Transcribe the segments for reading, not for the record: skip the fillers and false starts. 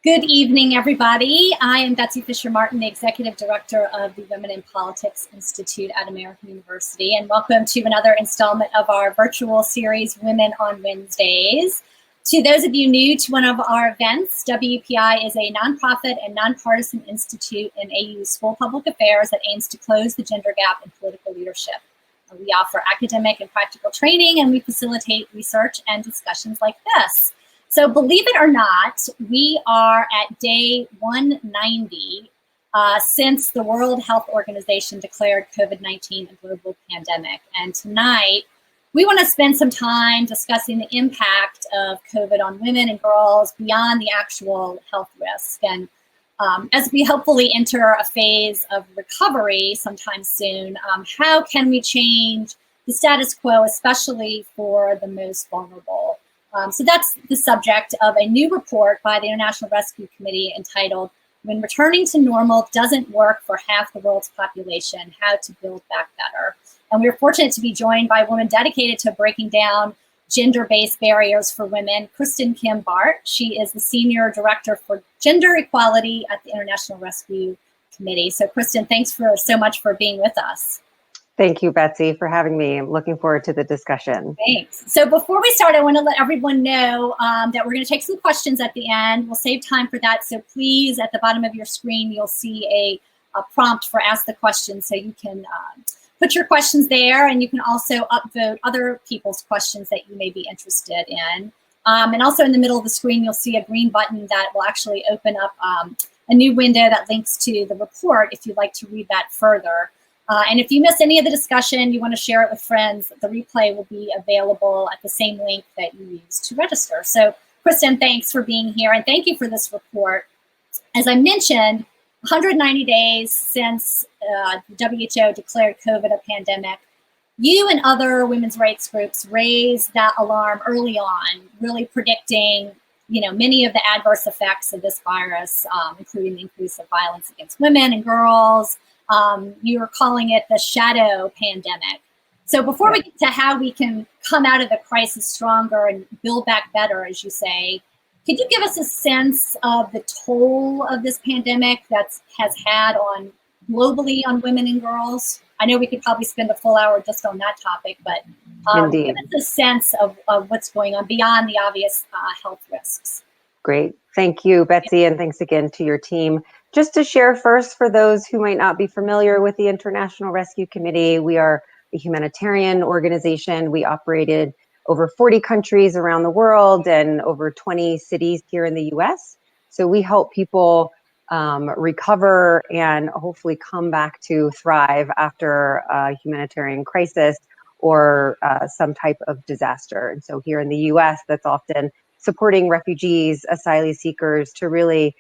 Good evening, everybody. I am Betsy Fischer Martin, the Executive Director of the Women in Politics Institute at American University, and welcome to another installment of our virtual series, Women on Wednesdays. To those of you new to one of our events, WPI is a nonprofit and nonpartisan institute in AU School of Public Affairs that aims to close the gender gap in political leadership. We offer academic and practical training, and we facilitate research and discussions like this. So believe it or not, we are at day 190 since the World Health Organization declared COVID-19 a global pandemic. And tonight, we want to spend some time discussing the impact of COVID on women and girls beyond the actual health risk. And as we hopefully enter a phase of recovery sometime soon, how can we change the status quo, especially for the most vulnerable? So that's the subject of a new report by the International Rescue Committee entitled, When Returning to Normal Doesn't Work for Half the World's Population, How to Build Back Better. And we're fortunate to be joined by a woman dedicated to breaking down gender-based barriers for women, Kristin Kim Bart. She is the Senior Director for Gender Equality at the International Rescue Committee. So Kristin, thanks so much for being with us. Thank you, Betsy, for having me. I'm looking forward to the discussion. Thanks. So before we start, I want to let everyone know that we're going to take some questions at the end. We'll save time for that. So please, at the bottom of your screen, you'll see a prompt for Ask the Question. So you can put your questions there, and you can also upvote other people's questions that you may be interested in. And also in the middle of the screen, you'll see a green button that will actually open up a new window that links to the report if you'd like to read that further. And if you miss any of the discussion, you want to share it with friends, the replay will be available at the same link that you used to register. So, Kristin, thanks for being here, and thank you for this report. As I mentioned, 190 days since the WHO declared COVID a pandemic, you and other women's rights groups raised that alarm early on, really predicting many of the adverse effects of this virus, including the increase of violence against women and girls. You were calling it the shadow pandemic. So before we get to how we can come out of the crisis stronger and build back better, as you say, could you give us a sense of the toll of this pandemic that has had globally on women and girls? I know we could probably spend a full hour just on that topic, but give us a sense of what's going on beyond the obvious health risks. Great. Thank you, Betsy, and thanks again to your team. Just to share first, for those who might not be familiar with the International Rescue Committee, we are a humanitarian organization. We operated over 40 countries around the world and over 20 cities here in the US. So we help people recover and hopefully come back to thrive after a humanitarian crisis or some type of disaster. And so here in the US, that's often supporting refugees, asylum seekers to really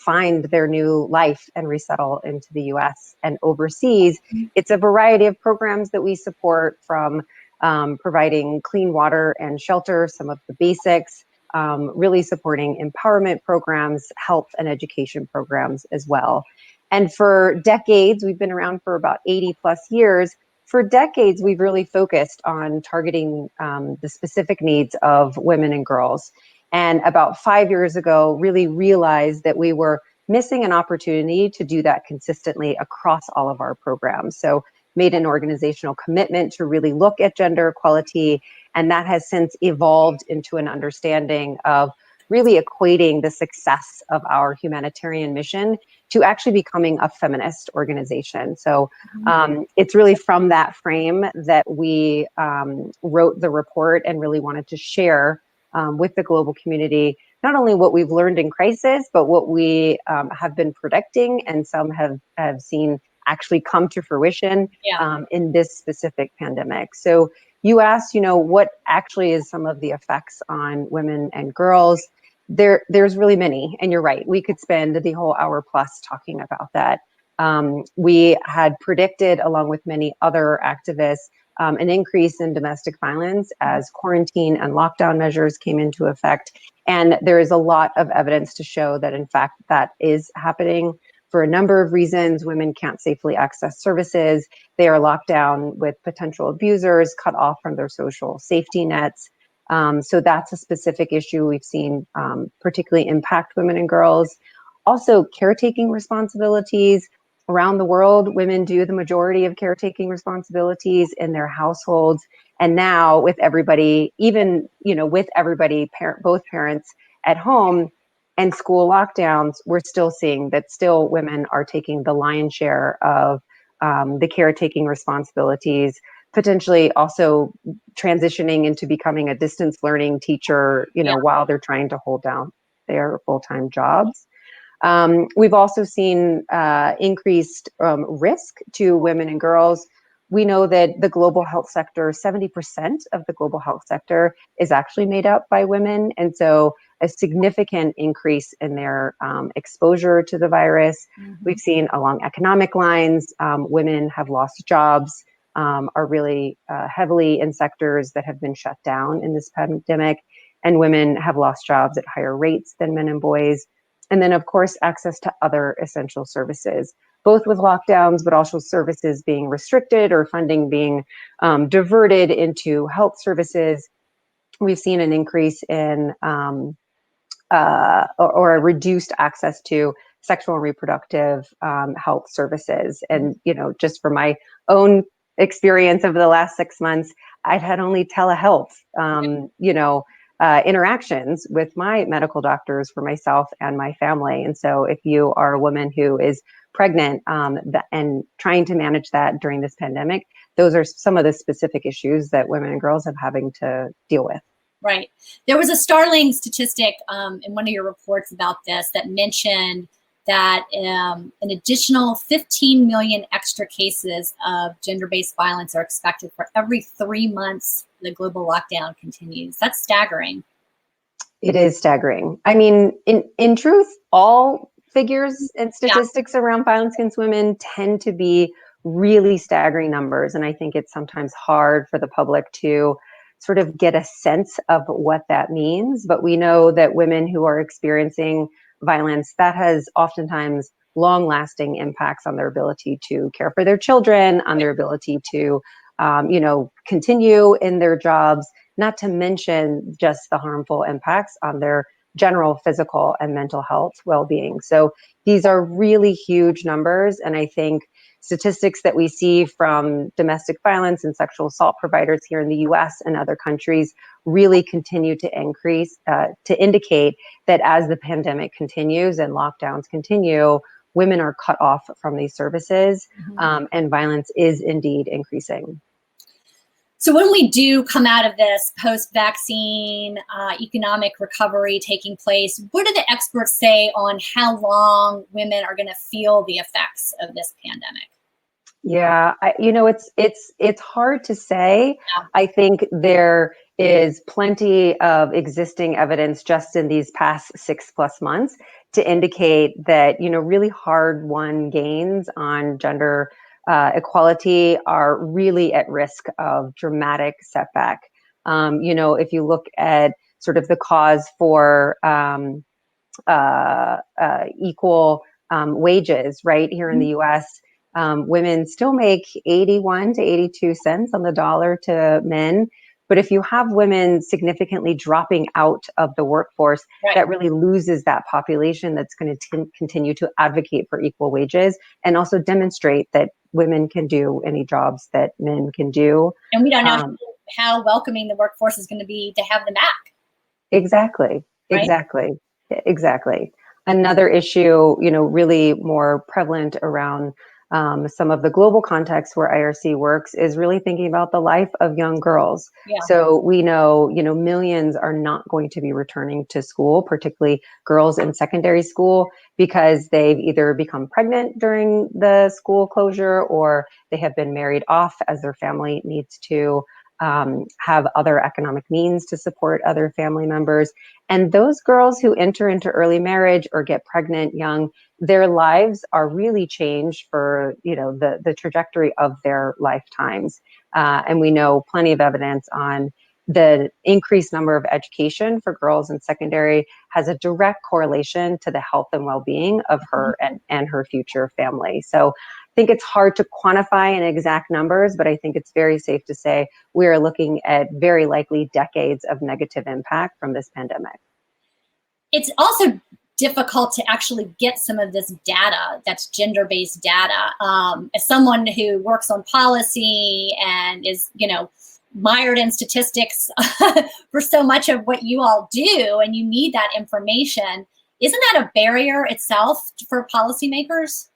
find their new life and resettle into the US and overseas. It's a variety of programs that we support, from providing clean water and shelter, some of the basics, really supporting empowerment programs, health and education programs as well. And for decades, we've been around for about 80 plus years. For decades, we've really focused on targeting the specific needs of women and girls. And about 5 years ago, really realized that we were missing an opportunity to do that consistently across all of our programs. So made an organizational commitment to really look at gender equality. And that has since evolved into an understanding of really equating the success of our humanitarian mission to actually becoming a feminist organization. So it's really from that frame that we wrote the report and really wanted to share with the global community, not only what we've learned in crisis, but what we have been predicting and some have seen actually come to fruition in this specific pandemic. So you asked, what actually is some of the effects on women and girls? There's really many, and you're right. We could spend the whole hour plus talking about that. We had predicted, along with many other activists, an increase in domestic violence as quarantine and lockdown measures came into effect. And there is a lot of evidence to show that, in fact, that is happening. For a number of reasons, women can't safely access services. They are locked down with potential abusers, cut off from their social safety nets. So that's a specific issue we've seen particularly impact women and girls. Also, caretaking responsibilities. Around the world, women do the majority of caretaking responsibilities in their households. And now with everybody, even, with everybody, both parents at home and school lockdowns, we're still seeing that still women are taking the lion's share of the caretaking responsibilities, potentially also transitioning into becoming a distance learning teacher, while they're trying to hold down their full-time jobs. We've also seen increased risk to women and girls. We know that the global health sector, 70% of the global health sector is actually made up by women. And so a significant increase in their exposure to the virus. Mm-hmm. We've seen along economic lines, women have lost jobs, are really heavily in sectors that have been shut down in this pandemic. And women have lost jobs at higher rates than men and boys. And then, of course, access to other essential services, both with lockdowns, but also services being restricted or funding being diverted into health services. We've seen an increase in or a reduced access to sexual and reproductive health services. And, just from my own experience over the last 6 months, I've had only telehealth, interactions with my medical doctors for myself and my family. And so if you are a woman who is pregnant and trying to manage that during this pandemic, those are some of the specific issues that women and girls are having to deal with. Right. There was a startling statistic in one of your reports about this that mentioned that an additional 15 million extra cases of gender-based violence are expected for every 3 months the global lockdown continues. That's staggering. It is staggering. I mean, in truth, all figures and statistics around violence against women tend to be really staggering numbers. And I think it's sometimes hard for the public to sort of get a sense of what that means. But we know that women who are experiencing violence, that has oftentimes long-lasting impacts on their ability to care for their children, on their ability to, continue in their jobs, not to mention just the harmful impacts on their general physical and mental health well-being. So these are really huge numbers. And I think statistics that we see from domestic violence and sexual assault providers here in the US and other countries really continue to increase, to indicate that as the pandemic continues and lockdowns continue, women are cut off from these services, and violence is indeed increasing. So when we do come out of this post-vaccine economic recovery taking place, what do the experts say on how long women are going to feel the effects of this pandemic? Yeah, it's hard to say. Yeah. I think there is plenty of existing evidence just in these past 6+ months to indicate that, really hard-won gains on gender equality are really at risk of dramatic setback. If you look at sort of the cause for equal wages, right, here in the US, women still make 81 to 82 cents on the dollar to men. But if you have women significantly dropping out of the workforce, that really loses that population that's going to continue to advocate for equal wages and also demonstrate that women can do any jobs that men can do. And we don't know how welcoming the workforce is going to be to have them back. Exactly. Right? Exactly. Another issue, really more prevalent around some of the global context where IRC works is really thinking about the life of young girls. Yeah. So we know, millions are not going to be returning to school, particularly girls in secondary school, because they've either become pregnant during the school closure or they have been married off as their family needs to have other economic means to support other family members. And those girls who enter into early marriage or get pregnant young, their lives are really changed for, the trajectory of their lifetimes. And we know plenty of evidence on the increased number of education for girls in secondary has a direct correlation to the health and well-being of her and her future family. So I think it's hard to quantify in exact numbers, but I think it's very safe to say we are looking at very likely decades of negative impact from this pandemic. It's also difficult to actually get some of this data that's gender-based data. As someone who works on policy and is, mired in statistics for so much of what you all do, and you need that information, isn't that a barrier itself for policymakers?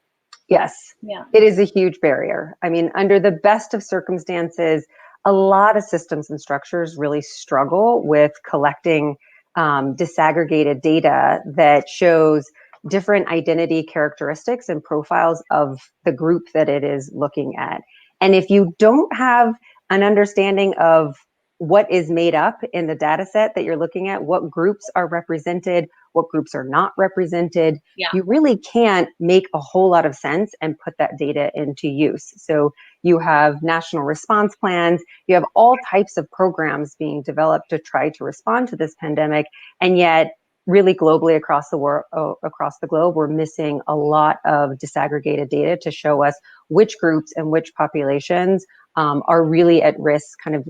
Yes, yeah. It is a huge barrier. I mean, under the best of circumstances, a lot of systems and structures really struggle with collecting disaggregated data that shows different identity characteristics and profiles of the group that it is looking at. And if you don't have an understanding of what is made up in the data set that you're looking at, what groups are represented, what groups are not represented, you really can't make a whole lot of sense and put that data into use. So you have national response plans, you have all types of programs being developed to try to respond to this pandemic, and yet really globally across the globe, we're missing a lot of disaggregated data to show us which groups and which populations are really at risk kind of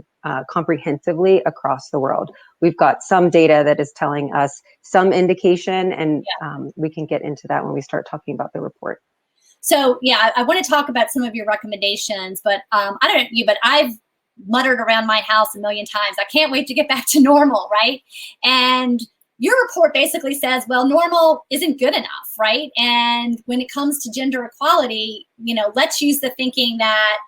comprehensively across the world. We've got some data that is telling us some indication, and we can get into that when we start talking about the report. So I want to talk about some of your recommendations, but I don't know you, but I've muttered around my house a million times, I can't wait to get back to normal, right? And your report basically says, well, normal isn't good enough, right? And when it comes to gender equality, let's use the thinking that,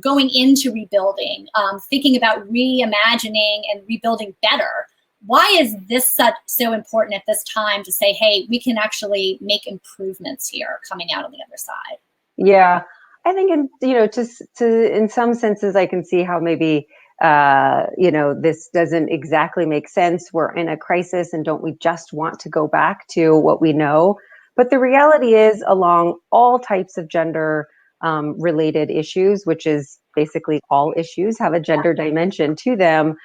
going into rebuilding, thinking about reimagining and rebuilding better. Why is this so important at this time to say, hey, we can actually make improvements here coming out on the other side? Yeah, I think, in some senses, I can see how maybe this doesn't exactly make sense. We're in a crisis, and don't we just want to go back to what we know? But the reality is, along all types of gender related issues, which is basically all issues have a gender dimension to them,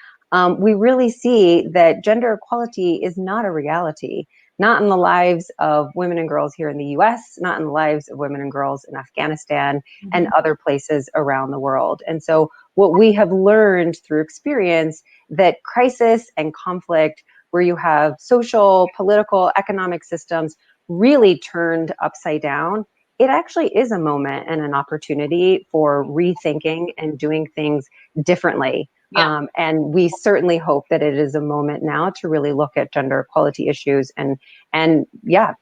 we really see that gender equality is not a reality, not in the lives of women and girls here in the US, not in the lives of women and girls in Afghanistan and other places around the world. And so what we have learned through experience, that crisis and conflict, where you have social, political, economic systems really turned upside down, it actually is a moment and an opportunity for rethinking and doing things differently. And we certainly hope that it is a moment now to really look at gender equality issues and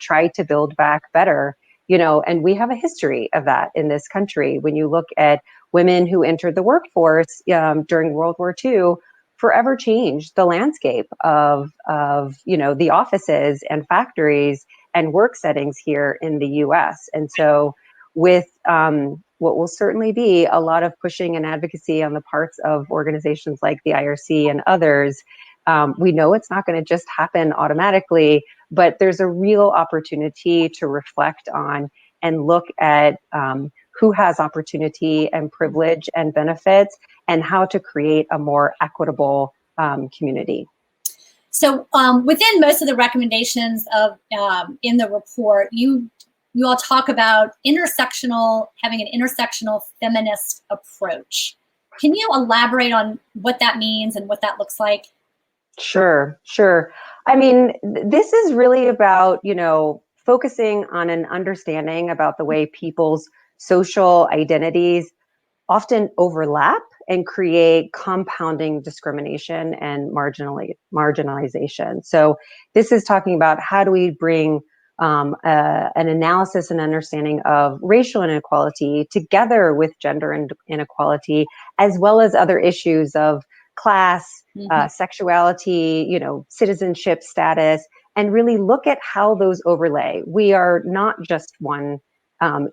try to build back better. And we have a history of that in this country. When you look at women who entered the workforce during World War II, forever changed the landscape of the offices and factories and work settings here in the US. And so with what will certainly be a lot of pushing and advocacy on the parts of organizations like the IRC and others, we know it's not going to just happen automatically, but there's a real opportunity to reflect on and look at who has opportunity and privilege and benefits, and how to create a more equitable community. So within most of the recommendations of in the report, you all talk about having an intersectional feminist approach. Can you elaborate on what that means and what that looks like? Sure. I mean, this is really about, focusing on an understanding about the way people's social identities often overlap and create compounding discrimination and marginalization. So this is talking about how do we bring an analysis and understanding of racial inequality together with gender inequality, as well as other issues of class, sexuality, citizenship status, and really look at how those overlay. We are not just one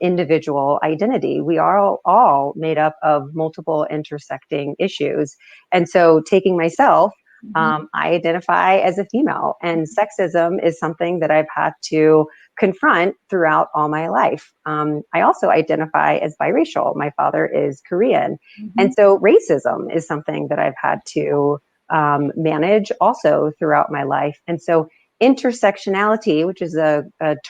individual identity. We are all made up of multiple intersecting issues. And so taking myself, I identify as a female, and sexism is something that I've had to confront throughout all my life. I also identify as biracial. My father is Korean. And so racism is something that I've had to manage also throughout my life. And so intersectionality, which is a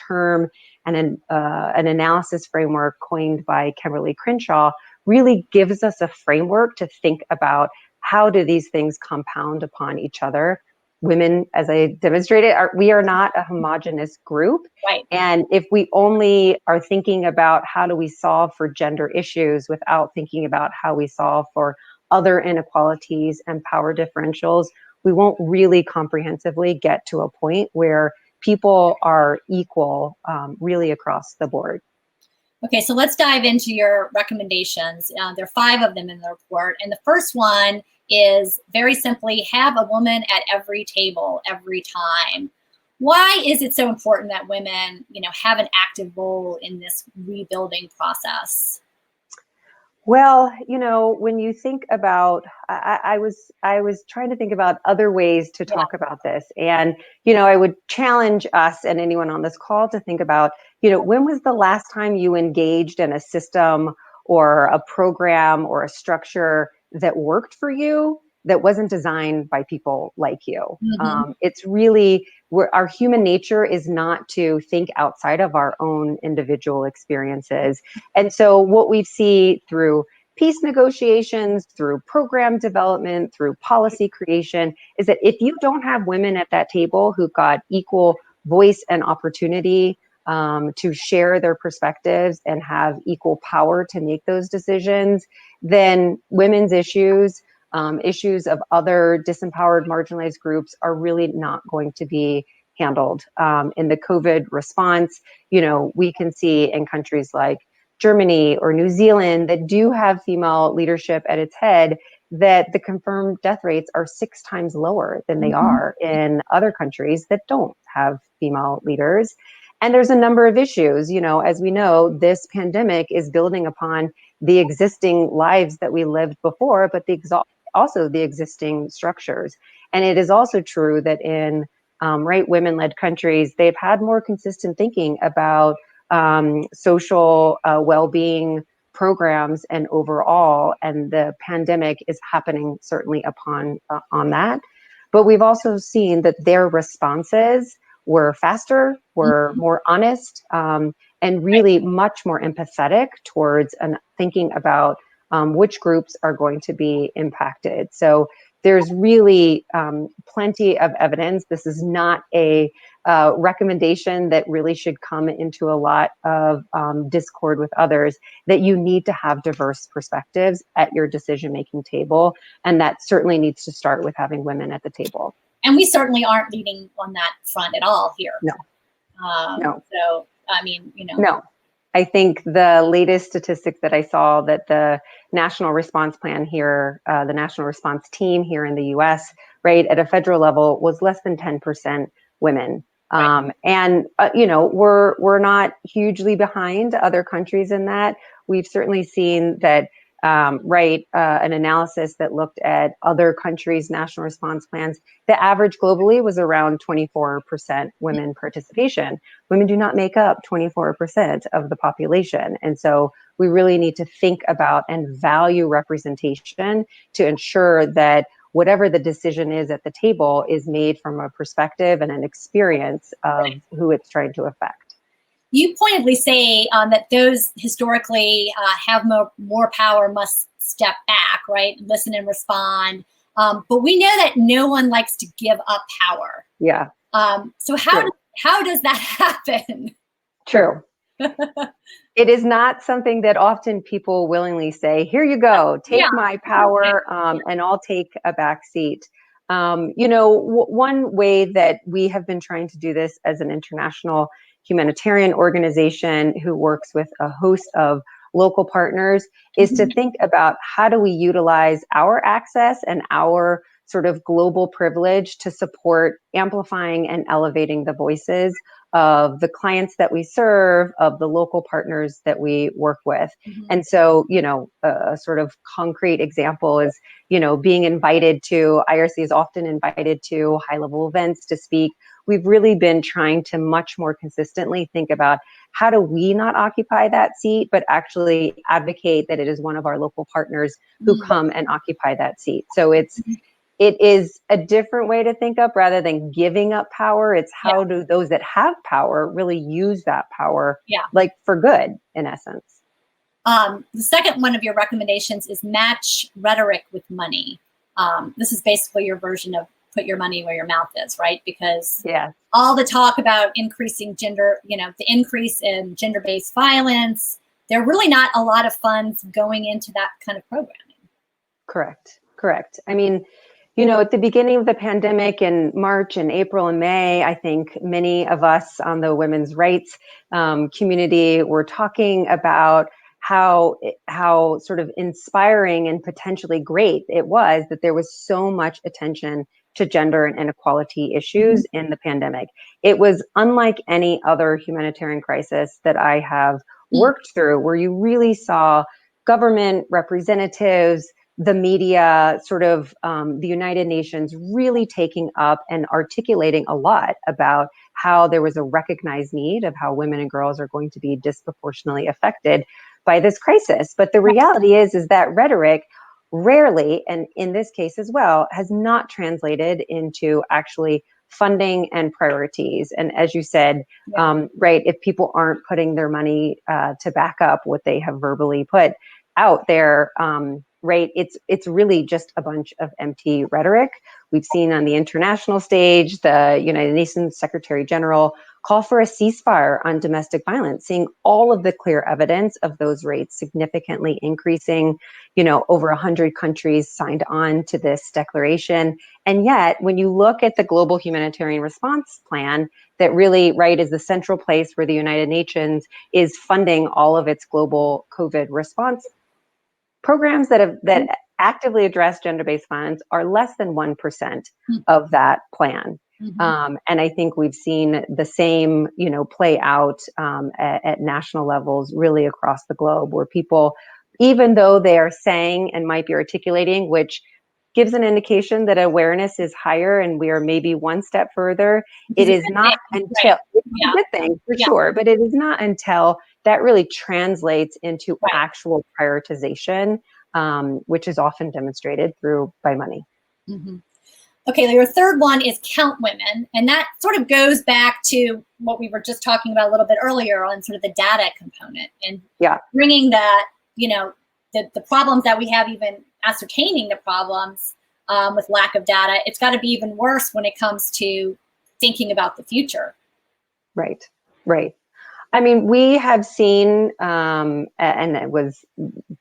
term and an analysis framework coined by Kimberly Crenshaw, really gives us a framework to think about how do these things compound upon each other. Women, as I demonstrated, we are not a homogenous group. Right. And if we only are thinking about how do we solve for gender issues without thinking about how we solve for other inequalities and power differentials, we won't really comprehensively get to a point where people are equal really across the board. Okay, so let's dive into your recommendations. There are 5 of them in the report. And the first one is very simply have a woman at every table every time. Why is it so important that women, have an active role in this rebuilding process? Well, when you think about, I was trying to think about other ways to talk about this. And, I would challenge us and anyone on this call to think about, when was the last time you engaged in a system or a program or a structure that worked for you that wasn't designed by people like you? It's really, our human nature is not to think outside of our own individual experiences. And so what we see through peace negotiations, through program development, through policy creation, is that if you don't have women at that table who've got equal voice and opportunity to share their perspectives and have equal power to make those decisions, then women's issues, issues of other disempowered, marginalized groups are really not going to be handled. In the COVID response, we can see in countries like Germany or New Zealand that do have female leadership at its head, that the confirmed death rates are 6 times lower than they are in other countries that don't have female leaders. And there's a number of issues, as we know, this pandemic is building upon the existing lives that we lived before, but also the existing structures. And it is also true that in women-led countries, they've had more consistent thinking about social well-being programs and overall, and the pandemic is happening certainly on that. But we've also seen that their responses were faster, were more honest, and really much more empathetic towards thinking about which groups are going to be impacted. So there's really plenty of evidence. This is not a recommendation that really should come into a lot of discord with others, that you need to have diverse perspectives at your decision-making table. And that certainly needs to start with having women at the table. And we certainly aren't leading on that front at all here. No. No. So, No. I think the latest statistics that I saw, that the national response plan here, the national response team here in the US, right, at a federal level was less than 10% women. And, we're not hugely behind other countries in that. We've certainly seen that, an analysis that looked at other countries' national response plans, the average globally was around 24% women participation. Women do not make up 24% of the population. And so we really need to think about and value representation to ensure that whatever the decision is at the table is made from a perspective and an experience of who it's trying to affect. You pointedly say that those historically have more power must step back, right? Listen and respond. But we know that no one likes to give up power. Yeah. So how does that happen? True. It is not something that often people willingly say, here you go, take my power, and I'll take a back seat. One way that we have been trying to do this as an international humanitarian organization who works with a host of local partners is to think about how do we utilize our access and our sort of global privilege to support amplifying and elevating the voices of the clients that we serve, of the local partners that we work with. And so, a sort of concrete example is, being invited to, IRC is often invited to high-level events to speak we've really been trying to much more consistently think about how do we not occupy that seat, but actually advocate that it is one of our local partners who come and occupy that seat. So it is a different way to think up rather than giving up power. It's how do those that have power really use that power, like for good, in essence. The second one of your recommendations is match rhetoric with money. This is basically your version of put your money where your mouth is, right? Because all the talk about increasing gender, the increase in gender-based violence, there are really not a lot of funds going into that kind of programming. Correct. I mean, at the beginning of the pandemic in March and April and May, I think many of us on the women's rights community were talking about how sort of inspiring and potentially great it was that there was so much attention to gender and inequality issues in the pandemic. It was unlike any other humanitarian crisis that I have worked through, where you really saw government representatives, the media, sort of the United Nations really taking up and articulating a lot about how there was a recognized need of how women and girls are going to be disproportionately affected by this crisis. But the reality is that rhetoric rarely, and in this case as well, has not translated into actually funding and priorities. And as you said, if people aren't putting their money to back up what they have verbally put out there, it's really just a bunch of empty rhetoric. We've seen on the international stage, the United Nations Secretary General call for a ceasefire on domestic violence, seeing all of the clear evidence of those rates significantly increasing. Over 100 countries signed on to this declaration. And yet, when you look at the global humanitarian response plan, that really, is the central place where the United Nations is funding all of its global COVID response programs that actively address gender-based violence are less than 1% of that plan. And I think we've seen the same, play out at national levels really across the globe, where people, even though they are saying and might be articulating, which gives an indication that awareness is higher and we are maybe one step further, it is not until, it's a good thing for sure, but it is not until that really translates into actual prioritization, which is often demonstrated by money. Okay, your third one is count women, and that sort of goes back to what we were just talking about a little bit earlier on sort of the data component and bringing that, the problems that we have, even ascertaining the problems with lack of data, it's got to be even worse when it comes to thinking about the future. Right. I mean, we have seen, and it was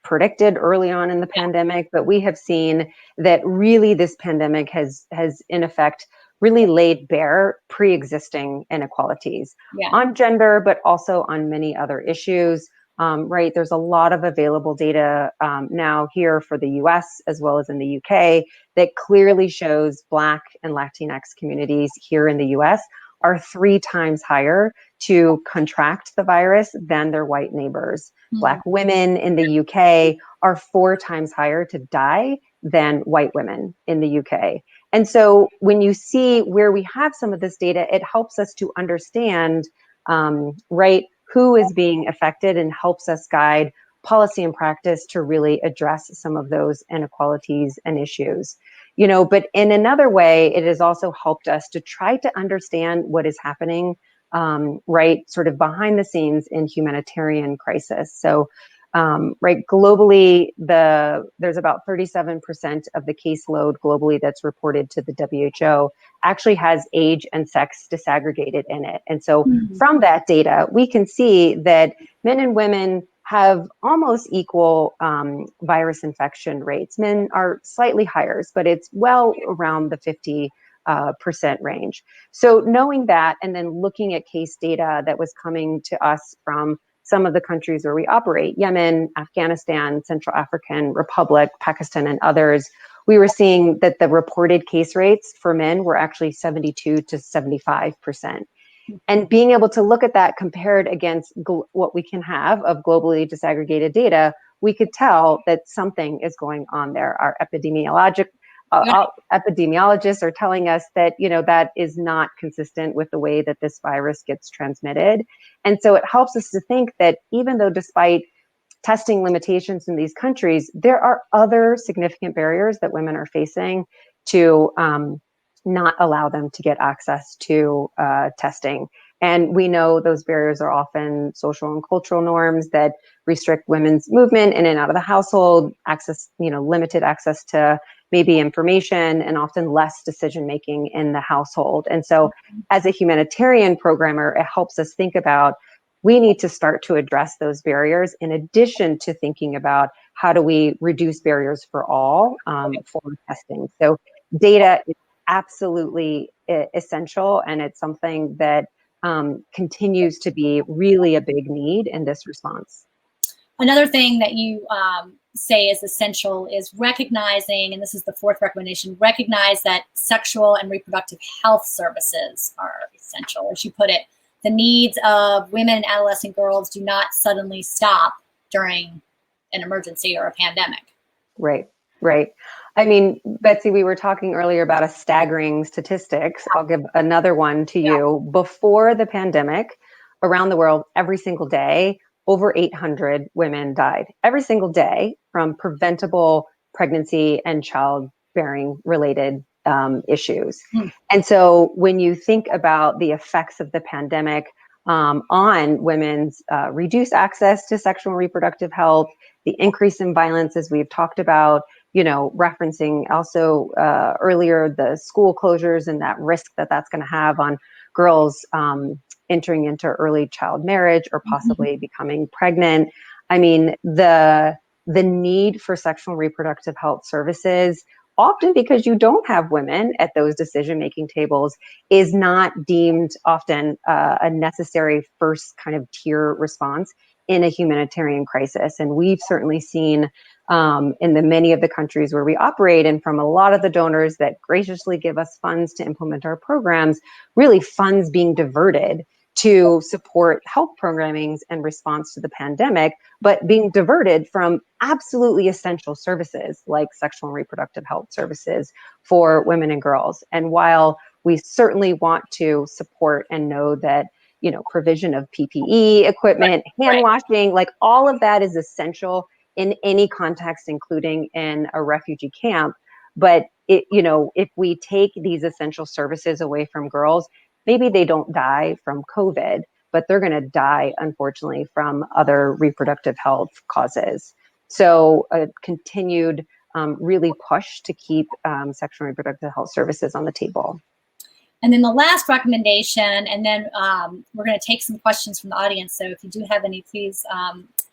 predicted early on in the pandemic, but we have seen that really this pandemic has in effect really laid bare pre-existing inequalities on gender, but also on many other issues. There's a lot of available data now here for the US as well as in the UK that clearly shows Black and Latinx communities here in the US are 3 times higher to contract the virus than their white neighbors. Black women in the UK are 4 times higher to die than white women in the UK. And so when you see where we have some of this data, it helps us to understand, who is being affected and helps us guide policy and practice to really address some of those inequalities and issues. But in another way, it has also helped us to try to understand what is happening, sort of behind the scenes in humanitarian crisis. So, globally, there's about 37% of the caseload globally that's reported to the WHO actually has age and sex disaggregated in it. And so from that data, we can see that men and women have almost equal virus infection rates. Men are slightly higher, but it's well around the 50% range. So knowing that, and then looking at case data that was coming to us from some of the countries where we operate, Yemen, Afghanistan, Central African Republic, Pakistan, and others, we were seeing that the reported case rates for men were actually 72 to 75%. And being able to look at that compared against what we can have of globally disaggregated data, we could tell that something is going on there. Our epidemiologic epidemiologists are telling us that, that is not consistent with the way that this virus gets transmitted. And so it helps us to think that even though despite testing limitations in these countries, there are other significant barriers that women are facing to not allow them to get access to testing. And we know those barriers are often social and cultural norms that restrict women's movement in and out of the household, access, limited access to maybe information, and often less decision making in the household. And so as a humanitarian programmer, it helps us think about, we need to start to address those barriers in addition to thinking about how do we reduce barriers for all for testing. So data is absolutely essential, and it's something that continues to be really a big need in this response. Another thing that you say is essential is recognizing, and this is the fourth recommendation, recognize that sexual and reproductive health services are essential. As you put it, the needs of women and adolescent girls do not suddenly stop during an emergency or a pandemic. Right, right. I mean, Betsy, we were talking earlier about a staggering statistics. I'll give another one to you. Before the pandemic, around the world, every single day, over 800 women died every single day from preventable pregnancy and childbearing related issues. And so when you think about the effects of the pandemic on women's reduced access to sexual and reproductive health, the increase in violence, as we've talked about, referencing also earlier the school closures and that risk that that's going to have on girls entering into early child marriage or possibly becoming pregnant. I mean, the need for sexual and reproductive health services, often because you don't have women at those decision-making tables, is not deemed often a necessary first kind of tier response in a humanitarian crisis. And we've certainly seen in the many of the countries where we operate, and from a lot of the donors that graciously give us funds to implement our programs, really funds being diverted to support health programming in response to the pandemic, but being diverted from absolutely essential services like sexual and reproductive health services for women and girls. And while we certainly want to support and know that, provision of PPE equipment, hand washing, like all of that is essential in any context, including in a refugee camp. But if we take these essential services away from girls, maybe they don't die from COVID, but they're going to die, unfortunately, from other reproductive health causes. So a continued really push to keep sexual and reproductive health services on the table. And then the last recommendation, and then we're going to take some questions from the audience. So if you do have any, please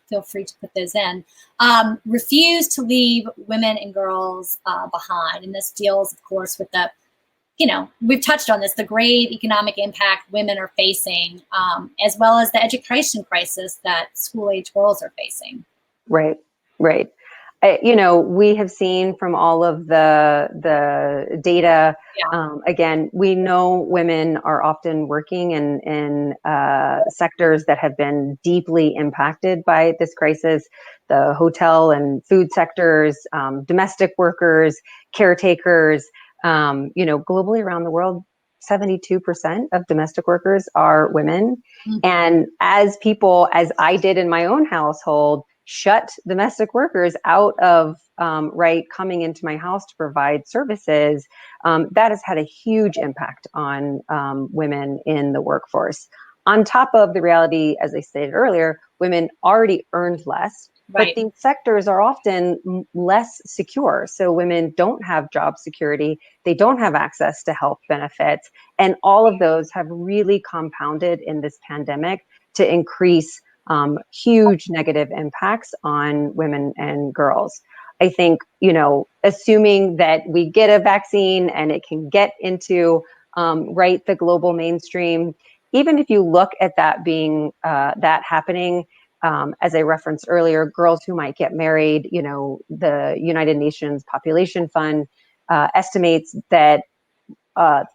feel free to put those in. Refuse to leave women and girls behind. And this deals, of course, with the, we've touched on this, the grave economic impact women are facing, as well as the education crisis that school-age girls are facing. Right, right. We have seen from all of the data, again, we know women are often working in sectors that have been deeply impacted by this crisis, the hotel and food sectors, domestic workers, caretakers, globally around the world, 72% of domestic workers are women. And as I did in my own household, shut domestic workers out of coming into my house to provide services, that has had a huge impact on women in the workforce. On top of the reality, as I stated earlier, women already earned less, but these sectors are often less secure. So women don't have job security, they don't have access to health benefits, and all of those have really compounded in this pandemic to increase huge negative impacts on women and girls. I think, assuming that we get a vaccine and it can get into the global mainstream, even if you look at that being that happening, as I referenced earlier, girls who might get married, the United Nations Population Fund estimates that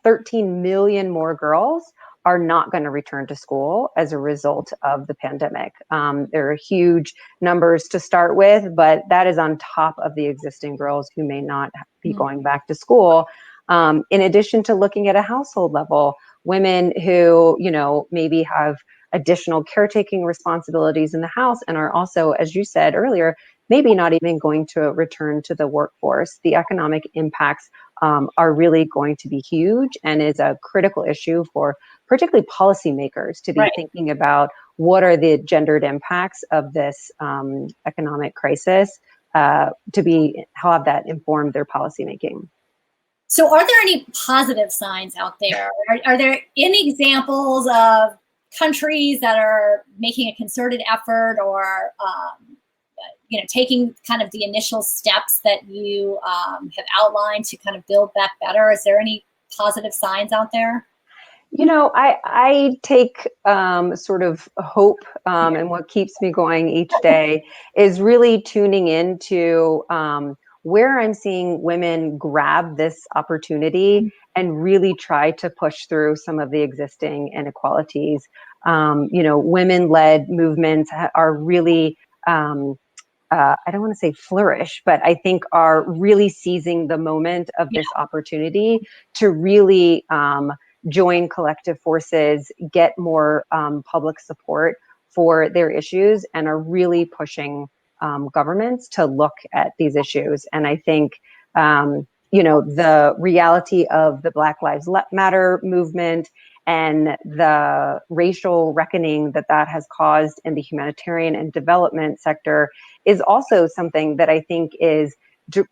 13 million more girls are not going to return to school as a result of the pandemic. There are huge numbers to start with, but that is on top of the existing girls who may not be going back to school. In addition to looking at a household level, women who, maybe have additional caretaking responsibilities in the house and are also, as you said earlier, maybe not even going to return to the workforce. The economic impacts are really going to be huge and is a critical issue for particularly policymakers to be thinking about what are the gendered impacts of this economic crisis to have that inform their policymaking. So are there any positive signs out there? Are there any examples of countries that are making a concerted effort or taking kind of the initial steps that you have outlined to kind of build back better? Is there any positive signs out there? I take sort of hope, and what keeps me going each day is really tuning into where I'm seeing women grab this opportunity and really try to push through some of the existing inequalities. Women-led movements are really, I don't want to say flourish, but I think are really seizing the moment of this opportunity to really join collective forces, get more public support for their issues, and are really pushing governments to look at these issues. And I think, the reality of the Black Lives Matter movement and the racial reckoning that has caused in the humanitarian and development sector is also something that I think is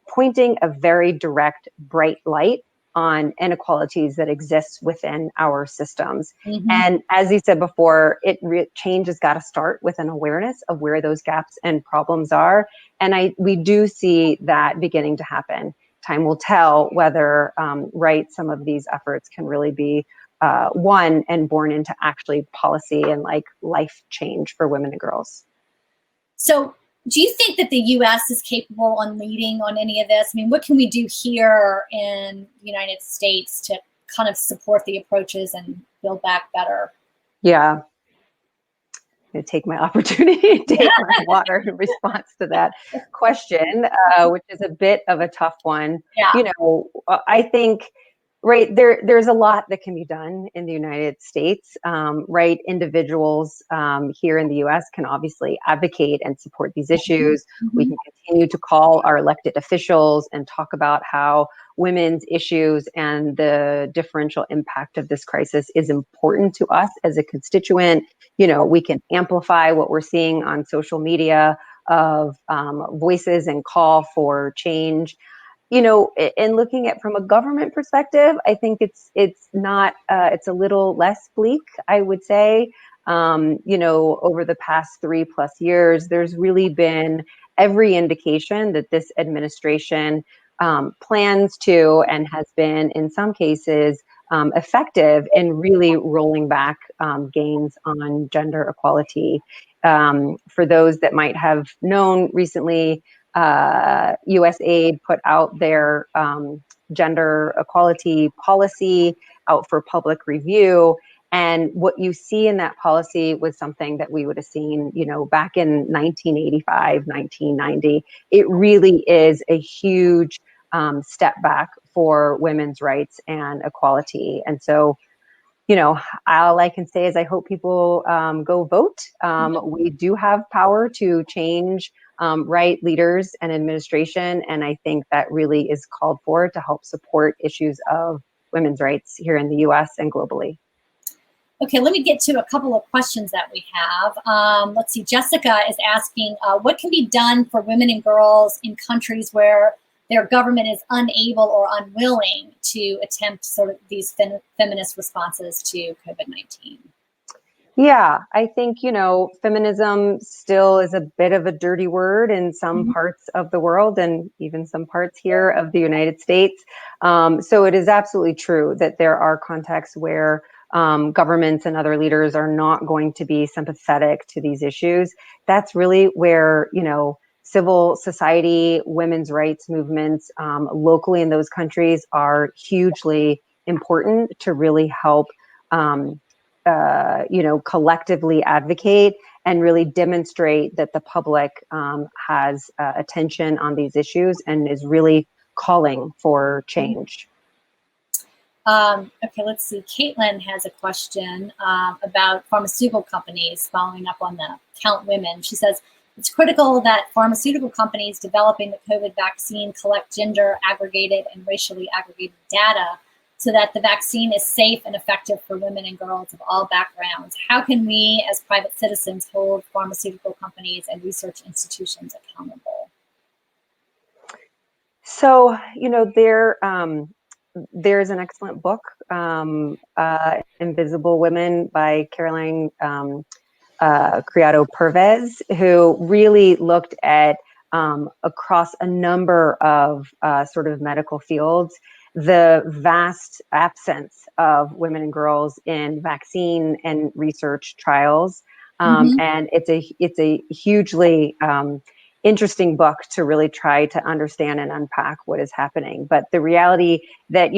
pointing a very direct, bright light on inequalities that exist within our systems. And as you said before, change has got to start with an awareness of where those gaps and problems are. And we do see that beginning to happen. Time will tell whether some of these efforts can really be won and born into actually policy and life change for women and girls. So do you think that the U.S. is capable on leading on any of this? I mean, what can we do here in the United States to kind of support the approaches and build back better? Yeah. I'm going to take my opportunity to take my water in response to that question, which is a bit of a tough one. Yeah. I think there's a lot that can be done in the United States, Individuals here in the US can obviously advocate and support these issues. We can continue to call our elected officials and talk about how women's issues and the differential impact of this crisis is important to us as a constituent. We can amplify what we're seeing on social media of voices and call for change. And looking at from a government perspective, I think it's a little less bleak, I would say. Over the past 3+ years, there's really been every indication that this administration plans to and has been, in some cases, effective in really rolling back gains on gender equality. For those that might have known recently, USAID put out their gender equality policy out for public review. And what you see in that policy was something that we would have seen, back in 1985, 1990. It really is a huge step back for women's rights and equality. And so, all I can say is I hope people go vote. We do have power to change leaders and administration. And I think that really is called for to help support issues of women's rights here in the US and globally. Okay, let me get to a couple of questions that we have. Let's see, Jessica is asking, what can be done for women and girls in countries where their government is unable or unwilling to attempt sort of these feminist responses to COVID-19? Yeah, I think, feminism still is a bit of a dirty word in some parts of the world and even some parts here of the United States. So it is absolutely true that there are contexts where governments and other leaders are not going to be sympathetic to these issues. That's really where, civil society, women's rights movements locally in those countries are hugely important to really help collectively advocate and really demonstrate that the public has attention on these issues and is really calling for change. Okay, let's see. Caitlin has a question about pharmaceutical companies, following up on the Count Women. She says, it's critical that pharmaceutical companies developing the COVID vaccine collect gender aggregated and racially aggregated data so that the vaccine is safe and effective for women and girls of all backgrounds. How can we as private citizens hold pharmaceutical companies and research institutions accountable? So, there's an excellent book, Invisible Women by Caroline Criado Pervez, who really looked at across a number of sort of medical fields, the vast absence of women and girls in vaccine and research trials. And it's a hugely interesting book to really try to understand and unpack what is happening. But the reality that,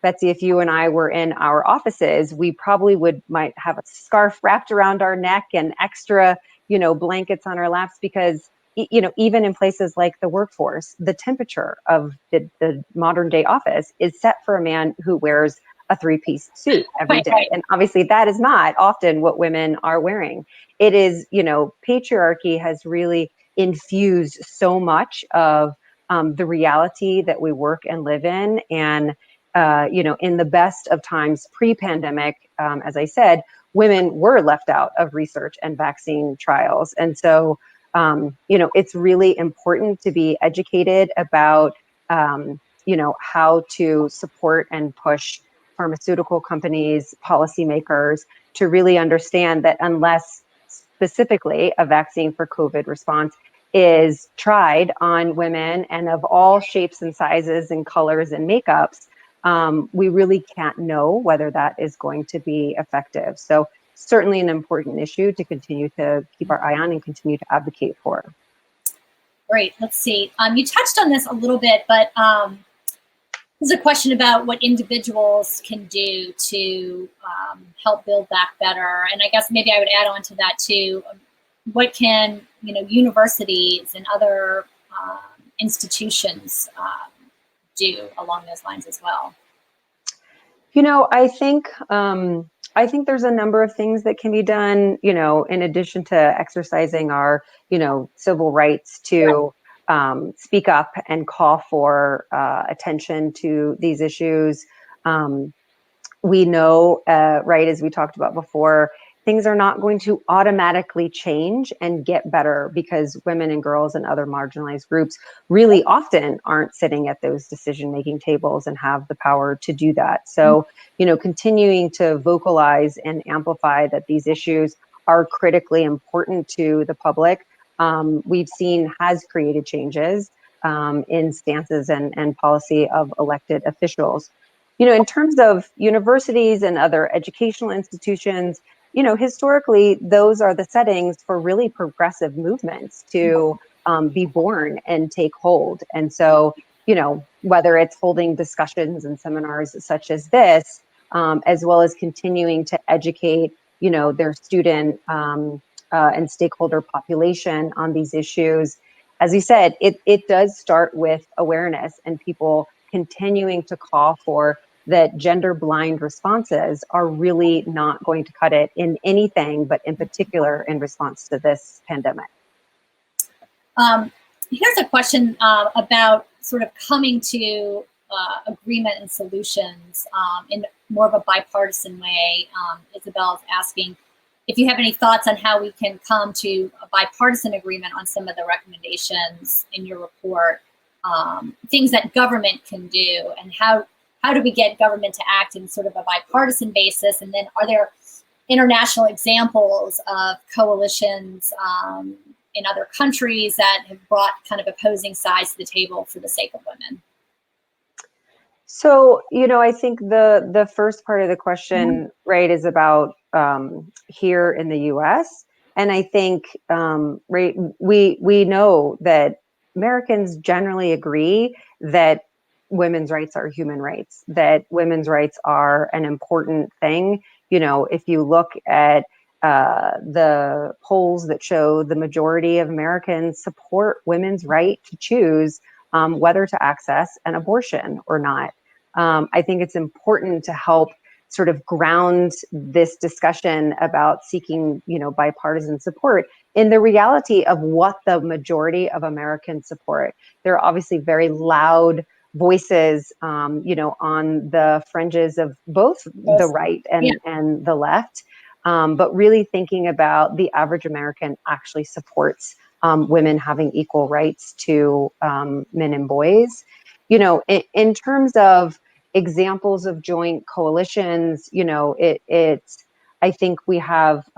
Betsy, if you and I were in our offices, we probably might have a scarf wrapped around our neck and extra, blankets on our laps because, even in places like the workforce, the temperature of the modern day office is set for a man who wears a three-piece suit every day. Right. And obviously that is not often what women are wearing. It is, patriarchy has really infused so much of the reality that we work and live in. And, in the best of times pre-pandemic, as I said, women were left out of research and vaccine trials. And so, it's really important to be educated about, how to support and push pharmaceutical companies, policymakers to really understand that unless specifically a vaccine for COVID response is tried on women and of all shapes and sizes and colors and makeups, we really can't know whether that is going to be effective. So certainly an important issue to continue to keep our eye on and continue to advocate for. Great. Let's see. You touched on this a little bit, but there's a question about what individuals can do to help build back better. And I guess maybe I would add on to that too. What can, universities and other institutions do along those lines as well? I think there's a number of things that can be done, in addition to exercising our, civil rights to speak up and call for attention to these issues. We know, right, as we talked about before, things are not going to automatically change and get better because women and girls and other marginalized groups really often aren't sitting at those decision-making tables and have the power to do that. So, continuing to vocalize and amplify that these issues are critically important to the public, we've seen has created changes in stances and policy of elected officials. In terms of universities and other educational institutions, historically, those are the settings for really progressive movements to be born and take hold. And so, whether it's holding discussions and seminars such as this, as well as continuing to educate, their student and stakeholder population on these issues, as you said, it does start with awareness and people continuing to call for that gender blind responses are really not going to cut it in anything, but in particular in response to this pandemic. Here's a question about sort of coming to agreement and solutions in more of a bipartisan way. Isabel is asking if you have any thoughts on how we can come to a bipartisan agreement on some of the recommendations in your report, things that government can do, and how do we get government to act in sort of a bipartisan basis? And then are there international examples of coalitions in other countries that have brought kind of opposing sides to the table for the sake of women? So, I think the first part of the question, right, is about here in the US. And I think, right, we know that Americans generally agree that women's rights are human rights, that women's rights are an important thing if you look at the polls that show the majority of Americans support women's right to choose whether to access an abortion or not. I think it's important to help sort of ground this discussion about seeking, bipartisan support in the reality of what the majority of Americans support. There are obviously very loud voices, on the fringes of both the right and the left. But really thinking about the average American actually supports women having equal rights to men and boys. In terms of examples of joint coalitions, I think we have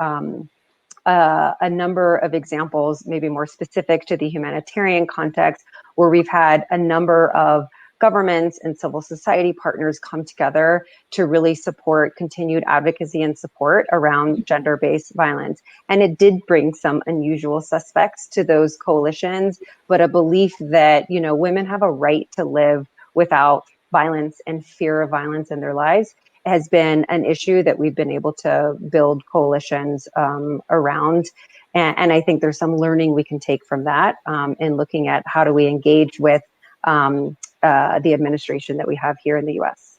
a number of examples, maybe more specific to the humanitarian context, where we've had a number of governments and civil society partners come together to really support continued advocacy and support around gender-based violence. And it did bring some unusual suspects to those coalitions, but a belief that, women have a right to live without violence and fear of violence in their lives has been an issue that we've been able to build coalitions around. And I think there's some learning we can take from that in looking at how do we engage with the administration that we have here in the US.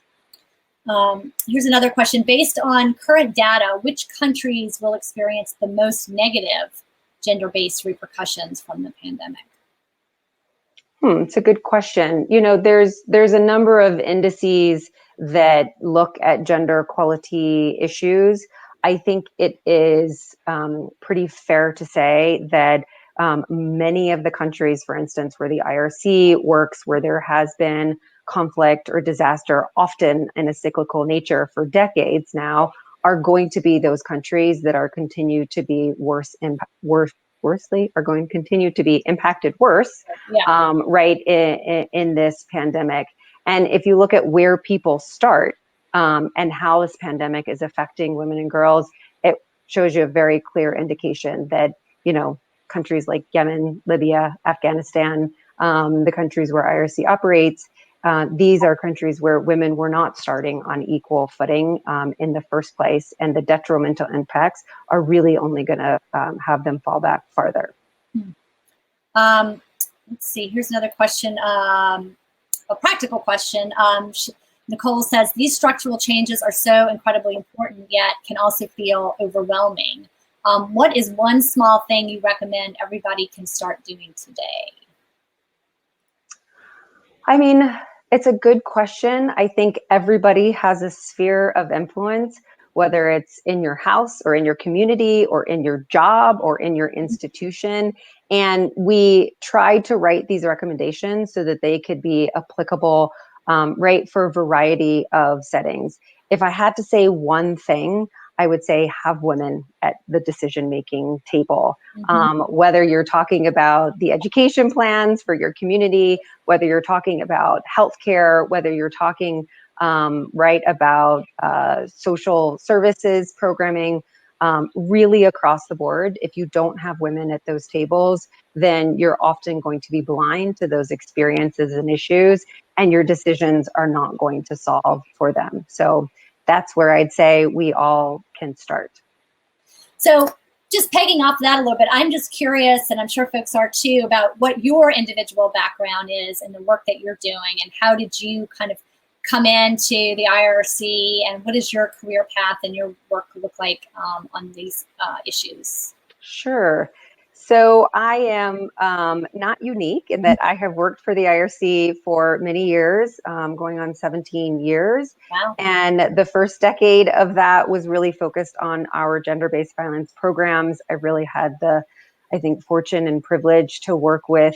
Here's another question. Based on current data, which countries will experience the most negative gender-based repercussions from the pandemic? It's a good question. There's a number of indices that look at gender equality issues. I think it is pretty fair to say that many of the countries, for instance, where the IRC works, where there has been conflict or disaster, often in a cyclical nature for decades now, are going to be those countries that are continue to be are going to continue to be impacted worse, right, in this pandemic. And if you look at where people start and how this pandemic is affecting women and girls, it shows you a very clear indication that, countries like Yemen, Libya, Afghanistan, the countries where IRC operates, these are countries where women were not starting on equal footing in the first place, and the detrimental impacts are really only going to have them fall back farther. Let's see, here's another question, a practical question. Nicole says, these structural changes are so incredibly important, yet can also feel overwhelming. What is one small thing you recommend everybody can start doing today? I mean, it's a good question. I think everybody has a sphere of influence, whether it's in your house or in your community or in your job or in your institution. And we tried to write these recommendations so that they could be applicable, right, for a variety of settings. If I had to say one thing, I would say have women at the decision-making table. Whether you're talking about the education plans for your community, whether you're talking about healthcare, whether you're talking right about social services programming, really across the board. If you don't have women at those tables, then you're often going to be blind to those experiences and issues, and your decisions are not going to solve for them. So that's where I'd say we all can start. So just pegging off that a little bit, I'm just curious, and I'm sure folks are too, about what your individual background is and the work that you're doing, and how did you kind of come into the IRC, and what does your career path and your work look like on these issues? Sure. So I am not unique in that I have worked for the IRC for many years, going on 17 years. Wow. And the first decade of that was really focused on our gender-based violence programs. I really had the, I think, fortune and privilege to work with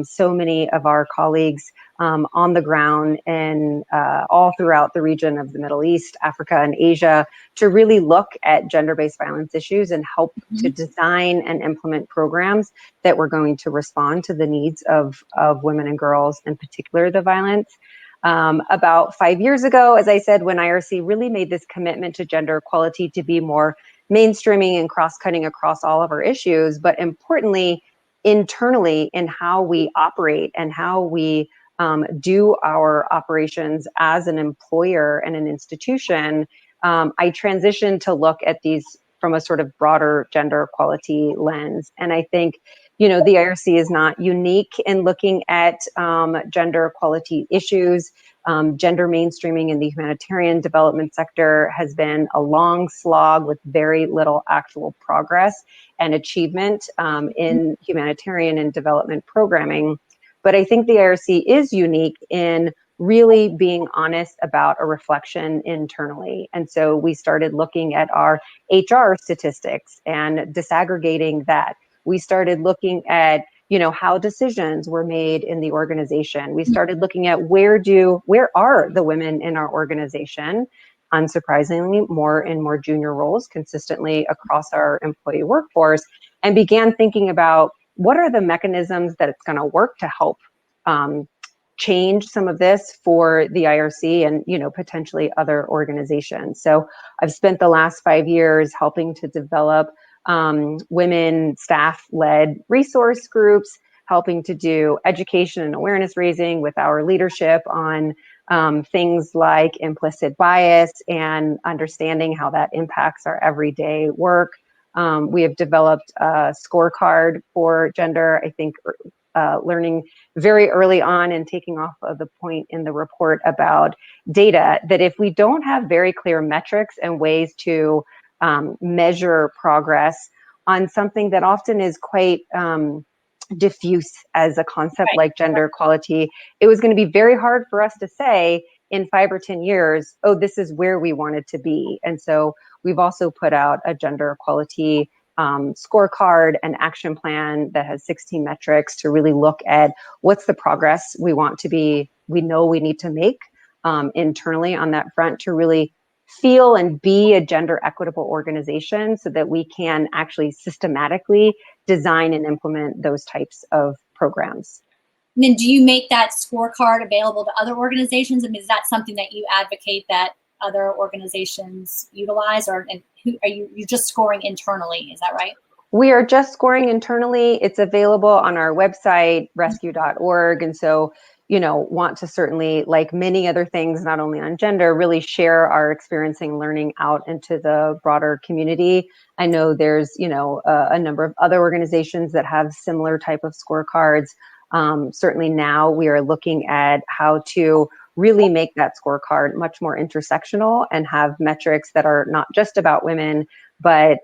so many of our colleagues on the ground and all throughout the region of the Middle East, Africa, and Asia to really look at gender-based violence issues and help to design and implement programs that were going to respond to the needs of women and girls, in particular the violence. About 5 years ago, as I said, when IRC really made this commitment to gender equality to be more mainstreaming and cross-cutting across all of our issues, but importantly, internally in how we operate and how we do our operations as an employer and an institution, I transitioned to look at these from a sort of broader gender equality lens. And I think, the IRC is not unique in looking at gender equality issues. Gender mainstreaming in the humanitarian development sector has been a long slog with very little actual progress and achievement in humanitarian and development programming. But I think the IRC is unique in really being honest about a reflection internally. And so we started looking at our HR statistics and disaggregating that. We started looking at, how decisions were made in the organization. We started looking at where are the women in our organization, unsurprisingly, more and more junior roles consistently across our employee workforce, and began thinking about what are the mechanisms that it's going to work to help change some of this for the IRC and, potentially other organizations. So I've spent the last 5 years helping to develop women staff-led resource groups, helping to do education and awareness raising with our leadership on things like implicit bias and understanding how that impacts our everyday work. We have developed a scorecard for gender, I think, learning very early on and taking off of the point in the report about data, that if we don't have very clear metrics and ways to measure progress on something that often is quite diffuse as a concept like gender equality, it was going to be very hard for us to say in 5 or 10 years, oh, this is where we wanted to be. And so we've also put out a gender equality scorecard and action plan that has 16 metrics to really look at what's the progress we know we need to make internally on that front to really feel and be a gender equitable organization so that we can actually systematically design and implement those types of programs. And then do you make that scorecard available to other organizations? I mean, is that something that you advocate that other organizations utilize, or you're just scoring internally? Is that right? We are just scoring internally. It's available on our website, rescue.org. And so, want to certainly, like many other things, not only on gender, really share our experiencing learning out into the broader community. I know there's, a number of other organizations that have similar type of scorecards. Certainly now we are looking at how to really make that scorecard much more intersectional and have metrics that are not just about women, but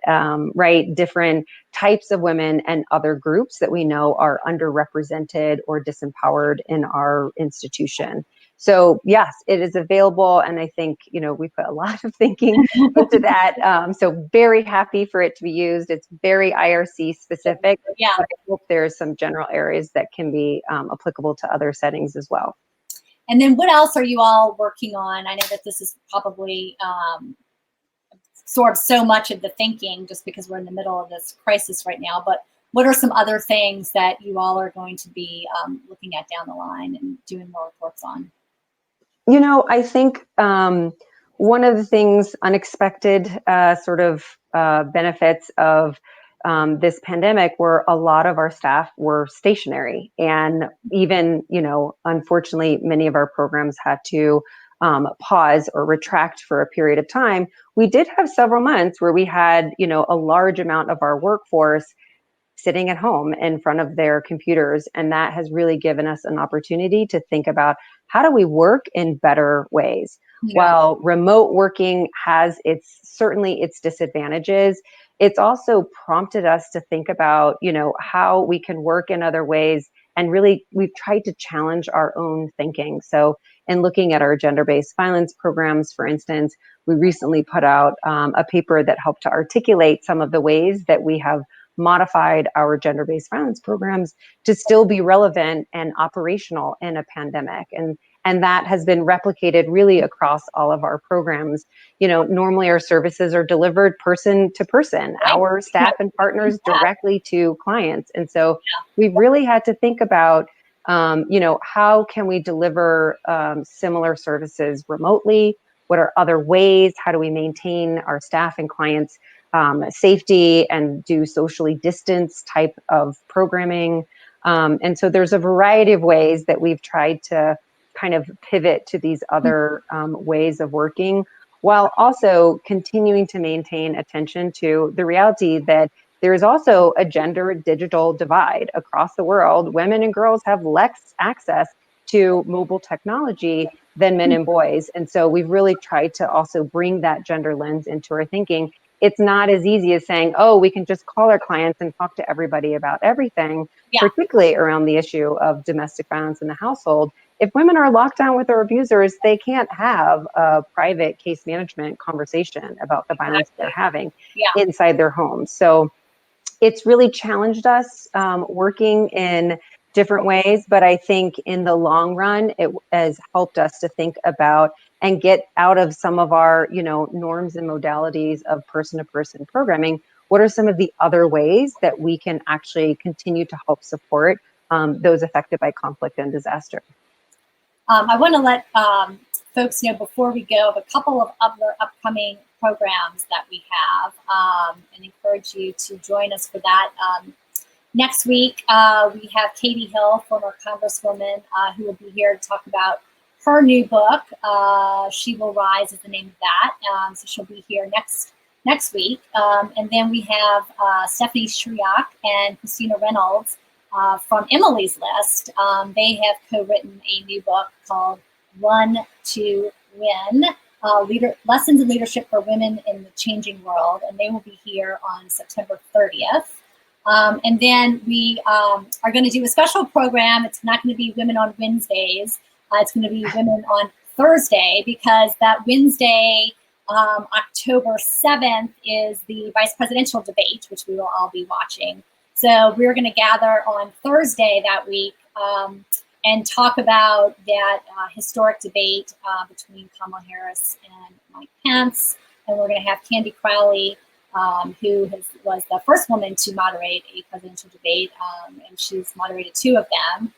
different types of women and other groups that we know are underrepresented or disempowered in our institution. So yes, it is available, and I think we put a lot of thinking into that. So very happy for it to be used. It's very IRC specific. Yeah, but I hope there's some general areas that can be applicable to other settings as well. And then what else are you all working on? I know that this is probably absorbs so much of the thinking just because we're in the middle of this crisis right now, but what are some other things that you all are going to be looking at down the line and doing more reports on? I think one of the things, unexpected benefits of this pandemic were a lot of our staff were stationary, and even, unfortunately, many of our programs had to pause or retract for a period of time. We did have several months where we had, a large amount of our workforce sitting at home in front of their computers. And that has really given us an opportunity to think about how do we work in better ways? Yeah. While remote working has certainly its disadvantages, it's also prompted us to think about, how we can work in other ways. And really, we've tried to challenge our own thinking. So in looking at our gender-based violence programs, for instance, we recently put out a paper that helped to articulate some of the ways that we have modified our gender-based violence programs to still be relevant and operational in a pandemic. And that has been replicated really across all of our programs. Normally our services are delivered person to person, our staff and partners directly to clients. And so we've really had to think about, how can we deliver similar services remotely? What are other ways? How do we maintain our staff and clients' safety and do socially distanced type of programming? And so there's a variety of ways that we've tried to kind of pivot to these other ways of working, while also continuing to maintain attention to the reality that there is also a gender digital divide across the world. Women and girls have less access to mobile technology than men and boys. And so we've really tried to also bring that gender lens into our thinking. It's not as easy as saying, oh, we can just call our clients and talk to everybody about everything, particularly around the issue of domestic violence in the household. If women are locked down with their abusers, they can't have a private case management conversation about the violence they're having inside their homes. So it's really challenged us working in different ways, but I think in the long run, it has helped us to think about and get out of some of our, norms and modalities of person-to-person programming. What are some of the other ways that we can actually continue to help support those affected by conflict and disaster? I want to let folks know before we go of a couple of other upcoming programs that we have, and encourage you to join us for that. Next week, we have Katie Hill, former Congresswoman, who will be here to talk about her new book, She Will Rise is the name of that. So she'll be here next week. And then we have Stephanie Shriak and Christina Reynolds from Emily's List. They have co-written a new book called Run to Win, Lessons in Leadership for Women in the Changing World. And they will be here on September 30th. And then we are going to do a special program. It's not going to be Women on Wednesdays. It's going to be Women on Thursday, because that Wednesday, October 7th, is the vice presidential debate, which we will all be watching. So we're going to gather on Thursday that week and talk about that historic debate between Kamala Harris and Mike Pence. And we're going to have Candy Crowley, who was the first woman to moderate a presidential debate, and she's moderated two of them.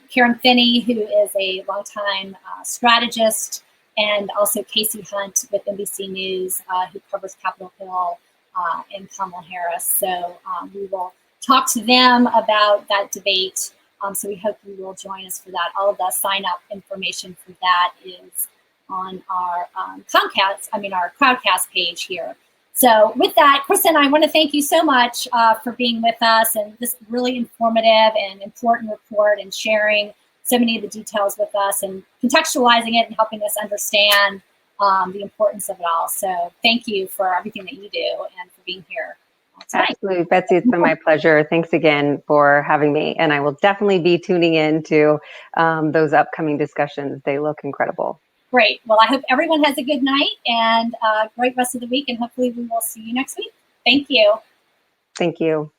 Karen Finney, who is a longtime strategist, and also Casey Hunt with NBC News, who covers Capitol Hill and Kamala Harris. So we will talk to them about that debate. So we hope you will join us for that. All of the sign-up information for that is on our our Crowdcast page here. So with that, Kristin, I want to thank you so much for being with us and this really informative and important report, and sharing so many of the details with us and contextualizing it and helping us understand the importance of it all. So thank you for everything that you do and for being here tonight. Absolutely, Betsy, it's been my pleasure. Thanks again for having me. And I will definitely be tuning in to those upcoming discussions. They look incredible. Great. Well, I hope everyone has a good night and a great rest of the week, and hopefully we will see you next week. Thank you. Thank you.